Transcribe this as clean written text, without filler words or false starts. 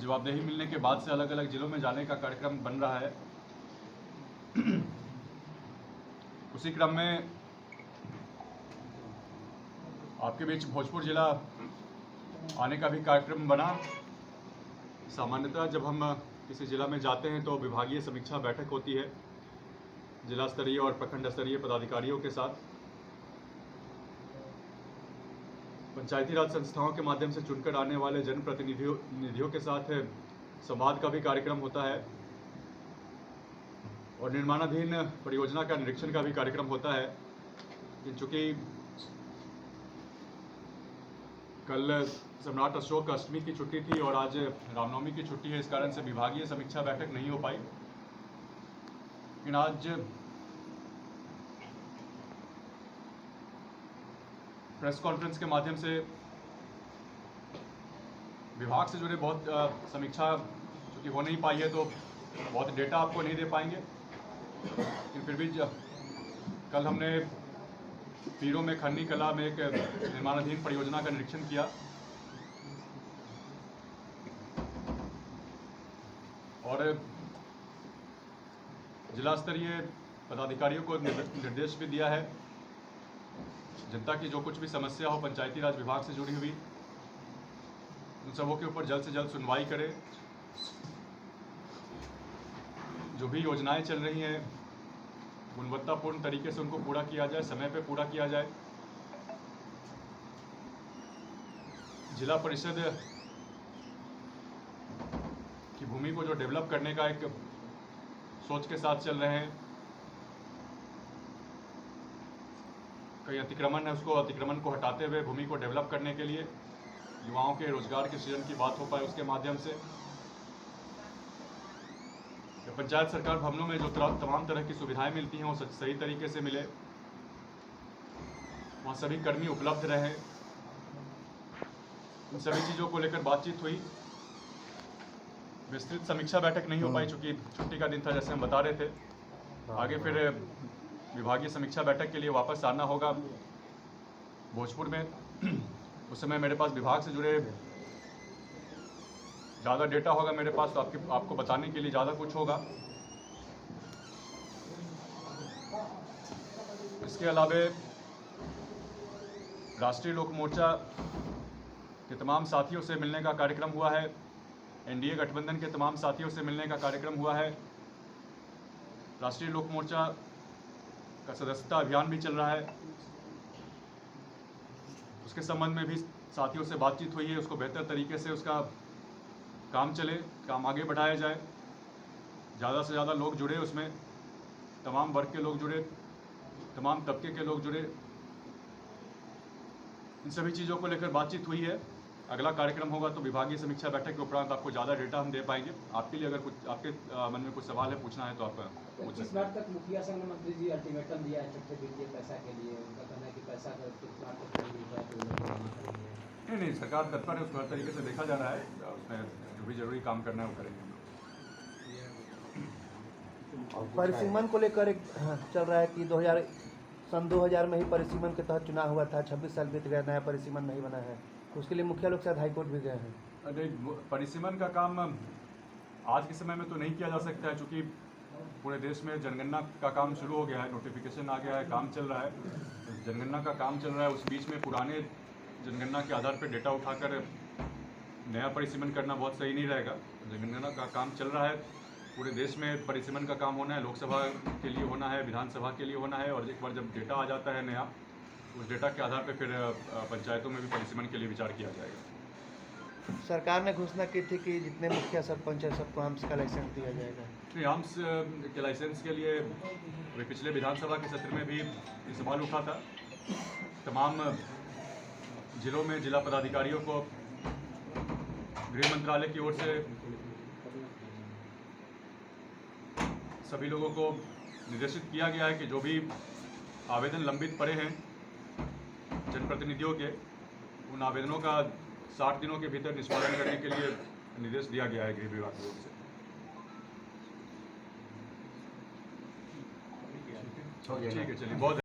जवाबदेही मिलने के बाद से अलग अलग जिलों में जाने का कार्यक्रम बन रहा है। उसी क्रम में आपके बीच भोजपुर जिला आने का भी कार्यक्रम बना। सामान्यतः जब हम किसी जिला में जाते हैं तो विभागीय समीक्षा बैठक होती है जिला स्तरीय और प्रखंड स्तरीय पदाधिकारियों के साथ। पंचायती राज संस्थाओं के माध्यम से चुनकर आने वाले जनप्रतिनिधियों के साथ संवाद का भी कार्यक्रम होता है और निर्माणाधीन परियोजना का निरीक्षण का भी कार्यक्रम होता है। चूँकि कल सम्राट अशोक अष्टमी की छुट्टी थी और आज रामनवमी की छुट्टी है, इस कारण से विभागीय समीक्षा बैठक नहीं हो पाई। लेकिन आज प्रेस कॉन्फ्रेंस के माध्यम से विभाग से जुड़े बहुत समीक्षा चूँकि हो नहीं पाई है तो बहुत डेटा आपको नहीं दे पाएंगे, लेकिन फिर भी कल हमने पीरो में खन्नी कला में एक निर्माणाधीन परियोजना का निरीक्षण किया और जिला स्तरीय पदाधिकारियों को निर्देश भी दिया है जनता की जो कुछ भी समस्या हो पंचायती राज विभाग से जुड़ी हुई उन सबों के ऊपर जल्द से जल्द सुनवाई करें। जो भी योजनाएं चल रही हैं गुणवत्तापूर्ण तरीके से उनको पूरा किया जाए, समय पे पूरा किया जाए। जिला परिषद की भूमि को जो डेवलप करने का एक सोच के साथ चल रहे हैं, कई अतिक्रमण है, उसको अतिक्रमण को हटाते हुए भूमि को डेवलप करने के लिए युवाओं के रोजगार के सृजन की बात हो पाए उसके माध्यम से। पंचायत सरकार भवनों में जो तमाम तरह की सुविधाएं मिलती हैं वो सही तरीके से मिले, वहाँ सभी कर्मी उपलब्ध रहें। इन सभी चीज़ों को लेकर बातचीत हुई। विस्तृत समीक्षा बैठक नहीं हो पाई चूँकि छुट्टी का दिन था, जैसे हम बता रहे थे। आगे फिर विभागीय समीक्षा बैठक के लिए वापस आना होगा भोजपुर में। उस समय मेरे पास विभाग से जुड़े ज़्यादा डेटा होगा मेरे पास, तो आपको बताने के लिए ज़्यादा कुछ होगा। इसके अलावा राष्ट्रीय लोक मोर्चा के तमाम साथियों से मिलने का कार्यक्रम हुआ है, एनडीए गठबंधन के तमाम साथियों से मिलने का कार्यक्रम हुआ है। राष्ट्रीय लोक मोर्चा का सदस्यता अभियान भी चल रहा है, उसके संबंध में भी साथियों से बातचीत हुई है। उसको बेहतर तरीके से उसका काम चले, काम आगे बढ़ाया जाए, ज़्यादा से ज़्यादा लोग जुड़े, उसमें तमाम वर्ग के लोग जुड़े, तमाम तबके के लोग जुड़े। इन सभी चीज़ों को लेकर बातचीत हुई है। अगला कार्यक्रम होगा तो विभागीय समीक्षा बैठक के उपरांत आपको ज़्यादा डेटा हम दे पाएंगे। आपके लिए अगर कुछ आपके मन में कुछ सवाल है, पूछना है तो आप पूछ सकते हैं। 25 मार्च तक मुखिया संघ मंत्री जी अल्टीमेटम दिया है छठे दिन के पैसा के लिए। उनका कहना है कि पैसा का 25 मार्च तक नहीं मिल रहा है। नहीं, सरकार तत्पर है, उसको हर तरीके से देखा जा रहा है। उसमें जो भी जरूरी काम करना है वो करेंगे। परिसीमन को लेकर एक चल रहा है कि सन 2000 में ही परिसीमन के तहत चुनाव हुआ था, 26 साल बीत गया, नया परिसीमन नहीं बना है। उसके लिए मुखिया लोग शायद हाईकोर्ट भी गए हैं। अरे परिसीमन का काम आज के समय में तो नहीं किया जा सकता है, चूँकि पूरे देश में जनगणना का काम शुरू हो गया है, नोटिफिकेशन आ गया है, काम चल रहा है, जनगणना का काम चल रहा है। उस बीच में पुराने जनगणना के आधार पर डेटा उठाकर नया परिसीमन करना बहुत सही नहीं रहेगा। जनगणना का काम चल रहा है, पूरे देश में परिसीमन का काम होना है, लोकसभा के लिए होना है, विधानसभा के लिए होना है, और एक बार जब डेटा आ जाता है नया, उस डेटा के आधार पर फिर पंचायतों में भी परिसीमन के लिए विचार किया जाएगा। सरकार ने घोषणा की थी कि जितने मुखिया सरपंच है सबको आर्म्स का लाइसेंस दिया जाएगा। नहीं, आर्म्स के लाइसेंस के लिए पिछले विधानसभा के सत्र में भी ये सवाल उठा था। तमाम जिलों में जिला पदाधिकारियों को गृह मंत्रालय की ओर से सभी लोगों को निर्देशित किया गया है कि जो भी आवेदन लंबित पड़े हैं जनप्रतिनिधियों के, उन आवेदनों का 60 दिनों के भीतर निष्पादन करने के लिए निर्देश दिया गया है गृह विभाग की ओर से। ठीक है, चलिए, बहुत